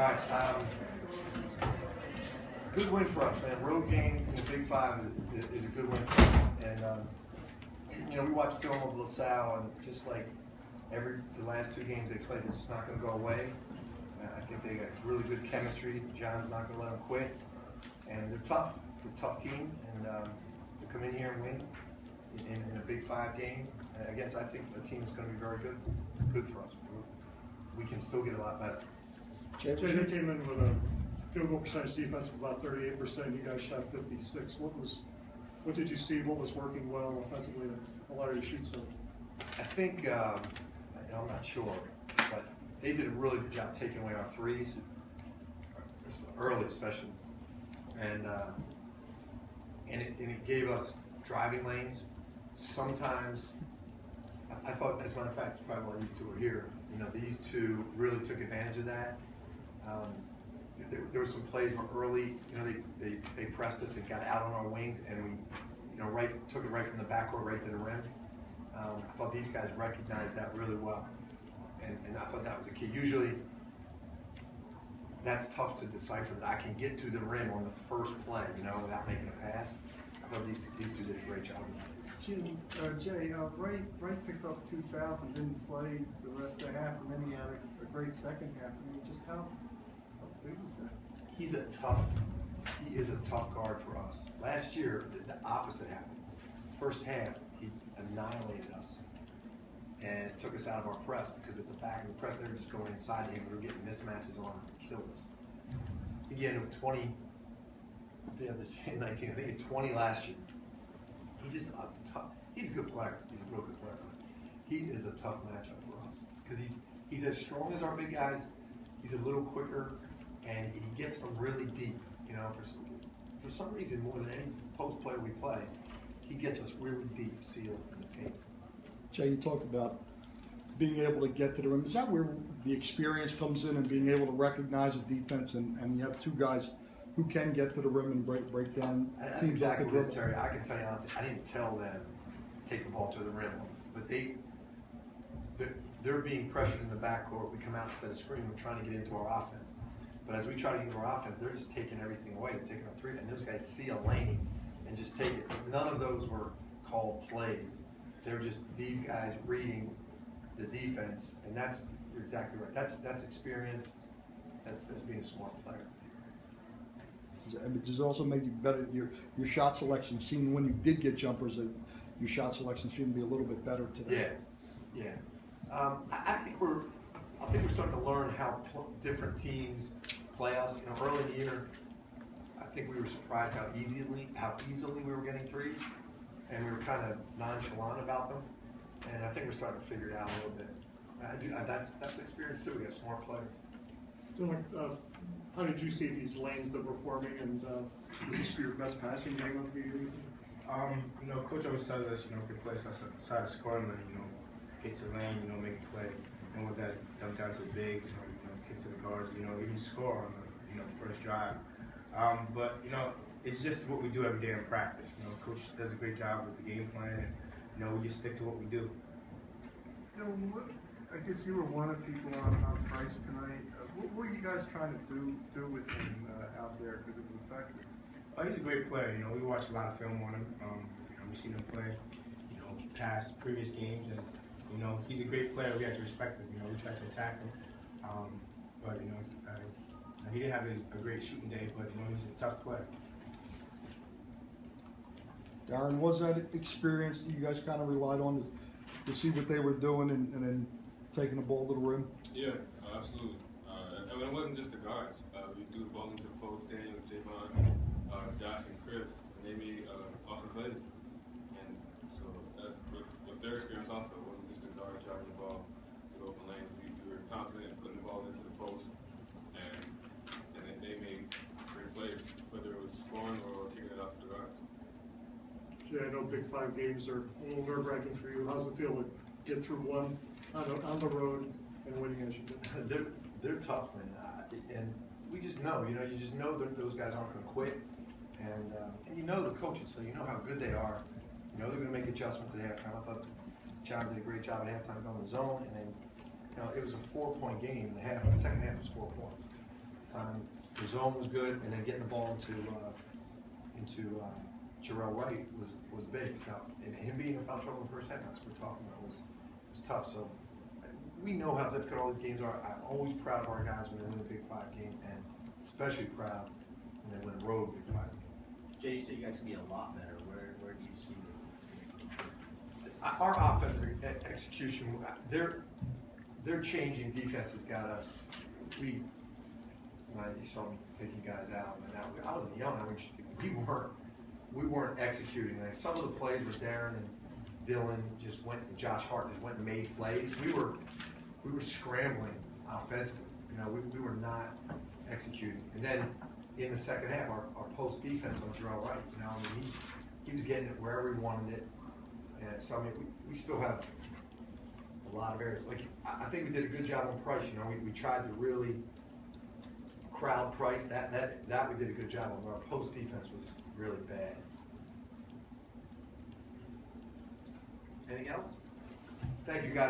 right. Good win for us, man. Road game in the Big Five is a good win for us. And we watched film of Salle, and just like the last two games they played, they're just not going to go away. I think they got really good chemistry. John's not going to let them quit, and they're tough. They're a tough team, and to come in here and win in a Big Five game against, I think, a team that's going to be very good for us. We can still get a lot better. Jay, they came in with a field goal percentage defense of about 38%. You guys shot 56. What did you see? What was working well offensively to allow you to shoot so? I think I'm not sure, but they did a really good job taking away our threes early, especially, and it gave us driving lanes. Sometimes I thought, as a matter of fact, it's probably why these two were here. These two really took advantage of that. There were some plays where early, they pressed us and got out on our wings, and we, took it right from the backcourt right to the rim. I thought these guys recognized that really well, and I thought that was a key. Usually, that's tough to decipher, that I can get to the rim on the first play, without making a pass. I thought these two did a great job of that. Jay, Wright picked up 2 fouls and didn't play the rest of the half, and then he had a great second half. I mean, just how big is that? He is a tough guard for us. Last year, the opposite happened. First half, he annihilated us, and it took us out of our press, because at the back of the press, they were just going inside him. We were getting mismatches on him and killed us. Again, 20, they have this 19, I think at 20 last year. He's just tough. He's a good player. He's a real good player. He is a tough matchup for us, because he's as strong as our big guys. He's a little quicker, and he gets them really deep. For some reason, more than any post player we play, he gets us really deep sealed in the paint. Jay, you talked about being able to get to the rim. Is that where the experience comes in, and being able to recognize a defense, and you have two guys who can get to the rim and break down? That's exactly what it is, Terry. I can tell you honestly, I didn't tell them to take the ball to the rim, but they're being pressured in the backcourt. We come out instead of screen, we're trying to get into our offense. But as we try to get into our offense, they're just taking everything away. They're taking a three, and those guys see a lane and just take it. None of those were called plays. They're just these guys reading the defense, and you're exactly right. That's experience. That's being a smart player. Does it also make you better, your shot selection, seeing when you did get jumpers, that your shot selection seemed to be a little bit better today? Yeah. I think we're starting to learn how different teams play us. Early in the year, I think we were surprised how easily we were getting threes, and we were kind of nonchalant about them. And I think we're starting to figure it out a little bit. That's experience too. We got smart players. How did you see these lanes that were forming, and was this your best passing game of the year? Coach always tells us, good place outside the scoring lane, get to the lane, make a play, and with that, dump down to the bigs, kick to the guards, even score on the first drive. But it's just what we do every day in practice. Coach does a great job with the game plan, and we just stick to what we do. Darrun, I guess you were one of the people on Price tonight. What were you guys trying to do with him out there, because it was effective? Oh, he's a great player. We watch a lot of film on him. We've seen him play, past previous games, and he's a great player. We have to respect him. We try to attack him, but he didn't have a great shooting day, but he's a tough player. Darrun, was that experience that you guys kind of relied on to see what they were doing and then taking the ball to the rim? Yeah, absolutely. It wasn't just the guards. We threw the ball into the post, Daniel, Javon, Josh, and Chris, and they made awesome plays. And so with their experience also, it wasn't just the guards driving the ball to open lanes. We were confident in putting the ball into the post, and they made great plays, whether it was scoring or kicking it off to the guards. Yeah, I know Big Five games are a little nerve-wracking for you. How's it feel to get through one on the road and winning as you did? They're tough, man, and we just know, you just know that those guys aren't going to quit, and the coaches, so you know how good they are. They're going to make adjustments at halftime. I thought John did a great job at halftime going to the zone, and then it was a 4-point game in the half. The second half was 4 points, The zone was good, and then getting the ball into Jarrell Wright was big. And him being in foul trouble in the first half, that's what we're talking about, was tough. So we know how difficult all these games are. I'm always proud of our guys when they win a Big 5 game, and especially proud when they win a road Big 5 game. Jay, you said you guys can be a lot better. Where do you see Our offensive execution, their changing defense has got us. You saw me picking guys out, and I was young. We weren't executing. Like, some of the plays where Darrun and Dylan just went, and Josh Hart just went and made plays. We were scrambling offensively. We were not executing. And then in the second half, our post defense on Jarrell Wright, he was getting it wherever he wanted it. And so we still have a lot of areas. Like, I think we did a good job on price. We tried to really crowd price that we did a good job on. But our post defense was really bad. Anything else? Thank you, guys.